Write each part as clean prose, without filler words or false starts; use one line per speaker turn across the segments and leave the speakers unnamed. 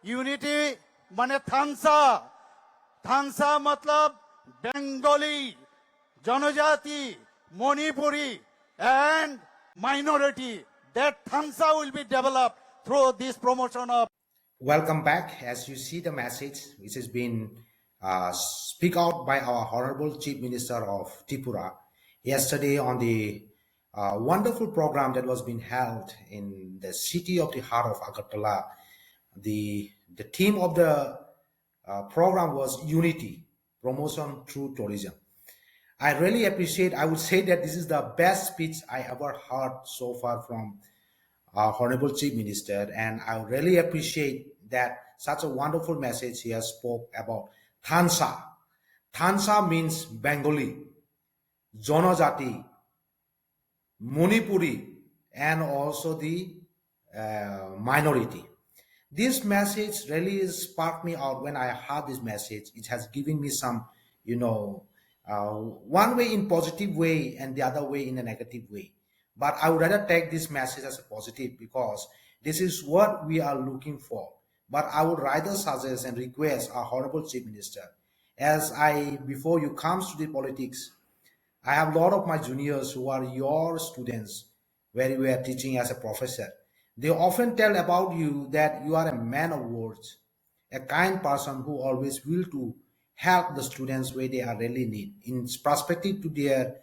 Unity माने थानसा थानसा मतलब बेंगली जनजाति Manipuri and minority. That THANSA will be developed through this promotion of.
Welcome back. As you see the message which has been speak out by our Honorable Chief Minister of Tripura yesterday on the wonderful program that was being held in the city of the heart of Agartala. The theme of the program was Unity, Promotion Through Tourism. I really appreciate, I would say that this is the best speech I ever heard so far from our Honorable Chief Minister, and I really appreciate that such a wonderful message he has spoke about THANSA. THANSA means Bengali, Jonajati, Manipuri, and also the minority. This message really sparked me out when I heard this message. It has given me some, one way in positive way and the other way in a negative way. But I would rather take this message as a positive because this is what we are looking for. But I would rather suggest and request our Honorable Chief Minister, before you comes to the politics, I have a lot of my juniors who are your students where you are teaching as a professor. They often tell about you that you are a man of words, a kind person who always will to help the students where they are really need in perspective to their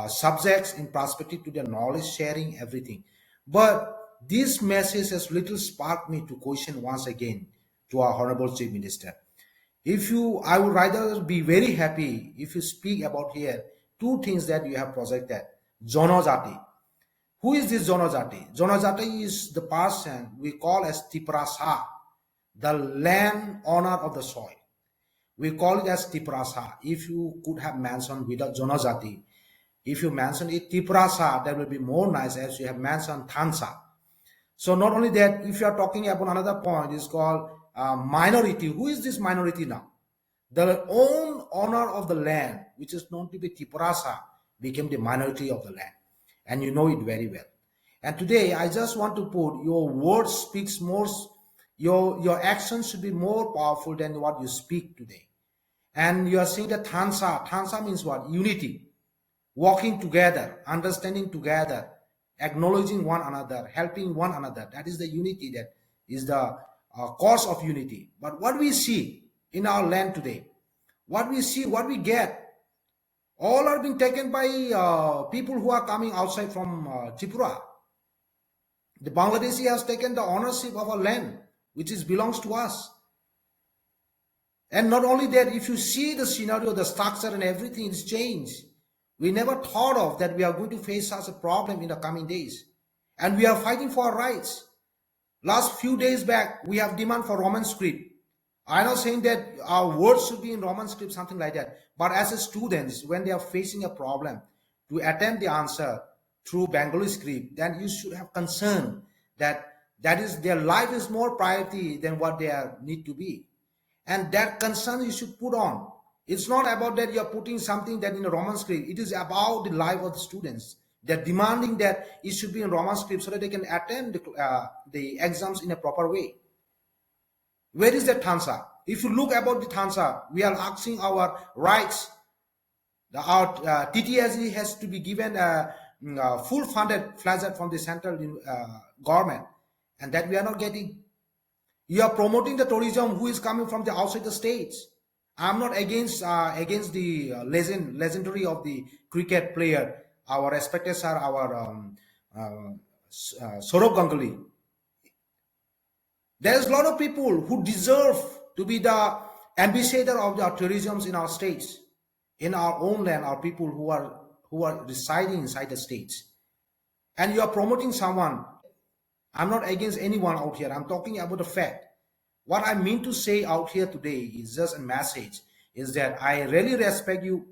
subjects, in perspective to their knowledge sharing, everything. But this message has little sparked me to question once again to our Honorable Chief Minister. I would rather be very happy if you speak about here two things that you have projected. Jonajati. Who is this Jonajati? Jonajati is the person we call as Tiprasa, the land owner of the soil. We call it as Tiprasa. If you could have mentioned without Jonajati, if you mention it Tiprasa, that will be more nice as you have mentioned THANSA. So not only that, if you are talking about another point, it's called minority. Who is this minority now? The own owner of the land, which is known to be Tiprasa, became the minority of the land. And you know it very well. And today, I just want to put your words speaks more, your actions should be more powerful than what you speak today. And you are saying that THANSA. THANSA means what? Unity. Walking together, understanding together, acknowledging one another, helping one another. That is the unity, that is the cause of unity. But what we see in our land today, what we see, what we get, all are being taken by people who are coming outside from Tripura. The Bangladeshi has taken the ownership of our land, which belongs to us. And not only that, if you see the scenario, the structure and everything is changed. We never thought of that we are going to face such a problem in the coming days. And we are fighting for our rights. Last few days back, we have demand for Roman script. I'm not saying that our words should be in Roman script, something like that. But as a students, when they are facing a problem, to attempt the answer through Bengali script, then you should have concern that their life is more priority than what they need to be. And that concern you should put on. It's not about that you're putting something that in a Roman script. It is about the life of the students. They're demanding that it should be in Roman script so that they can attend the exams in a proper way. Where is that THANSA? If you look about the THANSA, we are asking our rights. Our TTSE has to be given a full funded flagged from the central government, and that we are not getting. You are promoting the tourism who is coming from the outside the states. I'm not against the legendary of the cricket player, our respected sir, our Saurav Ganguly. There's a lot of people who deserve to be the ambassador of the tourism in our states, in our own land, our people who are residing inside the states. And you are promoting someone. I'm not against anyone out here. I'm talking about the fact. What I mean to say out here today is just a message, is that I really respect you,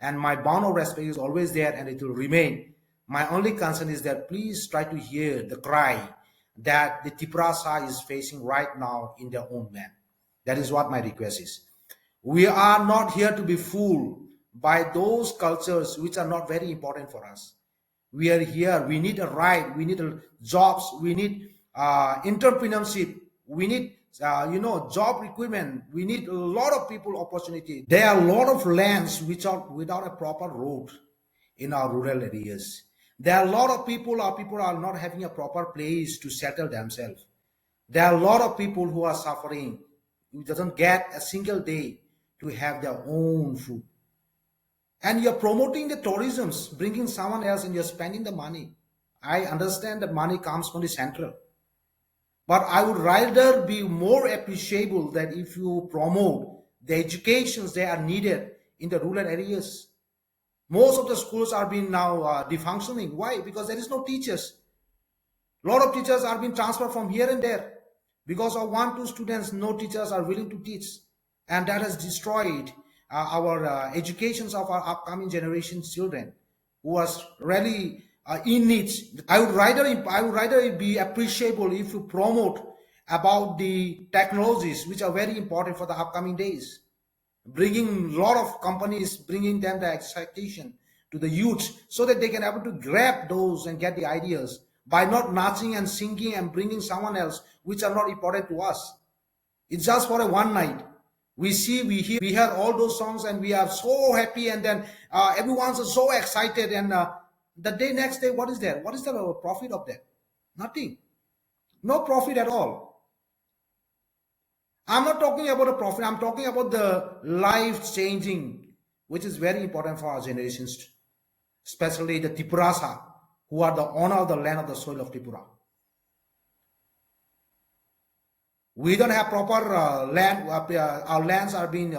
and my bond of respect is always there and it will remain. My only concern is that please try to hear the cry that the Tiprasa is facing right now in their own land. That is what my request is. We are not here to be fooled by those cultures which are not very important for us. We are here, we need a right, we need jobs, we need entrepreneurship, we need job requirement. We need a lot of people opportunity. There are a lot of lands which are without a proper road in our rural areas. There are a lot of people, our people are not having a proper place to settle themselves. There are a lot of people who are suffering, who doesn't get a single day to have their own food. And you're promoting the tourism, bringing someone else, and you're spending the money. I understand that money comes from the central. But I would rather be more appreciable that if you promote the educations that are needed in the rural areas. Most of the schools are being now defunctioning. Why? Because there is no teachers. A lot of teachers are being transferred from here and there. Because of 1-2 students, no teachers are willing to teach. And that has destroyed our educations of our upcoming generation's children who are really in need. I would rather be appreciable if you promote about the technologies which are very important for the upcoming days. Bringing a lot of companies, bringing them the expectation to the youth so that they can able to grab those and get the ideas by not nudging and singing and bringing someone else which are not important to us. It's just for a one night. We hear all those songs and we are so happy, and then everyone's so excited, and the next day, what is there? What is the profit of that? Nothing. No profit at all. I'm not talking about a profit. I'm talking about the life changing, which is very important for our generations, especially the Tiprasa, who are the owner of the land of the soil of Tripura. We don't have proper land. Our lands are being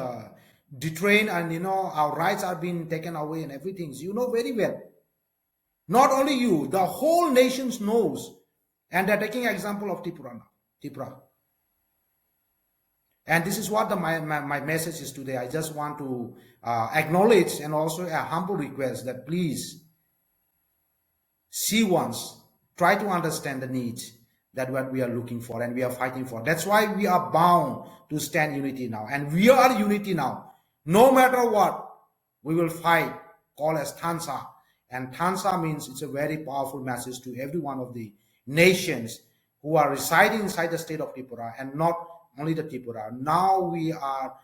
detrained, and our rights are being taken away and everything. So you know very well. Not only you, the whole nation knows, and they're taking example of Tripura. And this is what my message is today. I just want to acknowledge and also a humble request that please see once, try to understand the needs that what we are looking for and we are fighting for. That's why we are bound to stand unity now. And we are unity now. No matter what, we will fight, called as THANSA. And THANSA means it's a very powerful message to every one of the nations who are residing inside the state of Tripura, and not only the Tripura. Now we are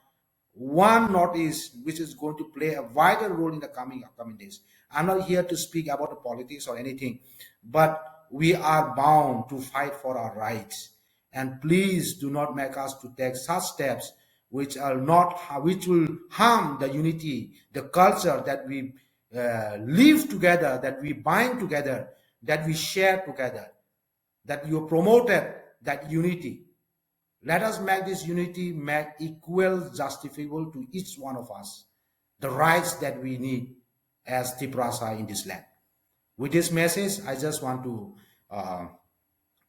one Northeast, which is going to play a vital role in the upcoming days. I'm not here to speak about the politics or anything, but we are bound to fight for our rights. And please do not make us to take such steps which will harm the unity, the culture that we live together, that we bind together, that we share together, that you promoted that unity. Let us make this unity make equal, justifiable to each one of us, the rights that we need as Tiprasa in this land. With this message, I just want to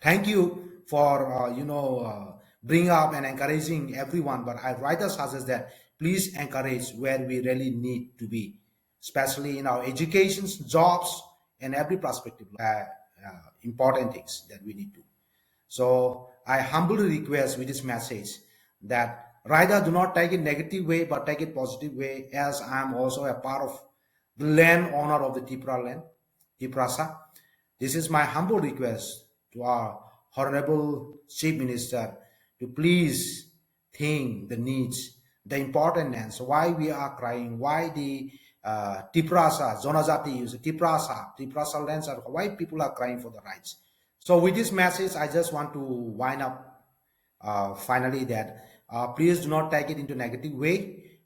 thank you for bring up and encouraging everyone. But I rather suggest that please encourage where we really need to be, especially in our educations, jobs, and every perspective. Important things that we need to. So I humbly request with this message that rather do not take it negative way, but take it positive way, as I am also a part of the land owner of the Tripura land, Tiprasa. This is my humble request to our Honorable Chief Minister to please think the needs, the importance, why we are crying, why the Tiprasa, Zonajati, Tiprasa lands are, why people are crying for the rights. So with this message, I just want to wind up finally that please do not take it into negative way.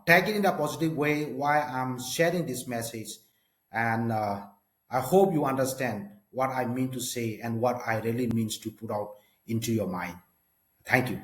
Take it in a positive way why I'm sharing this message. And I hope you understand what I mean to say and what I really means to put out into your mind. Thank you.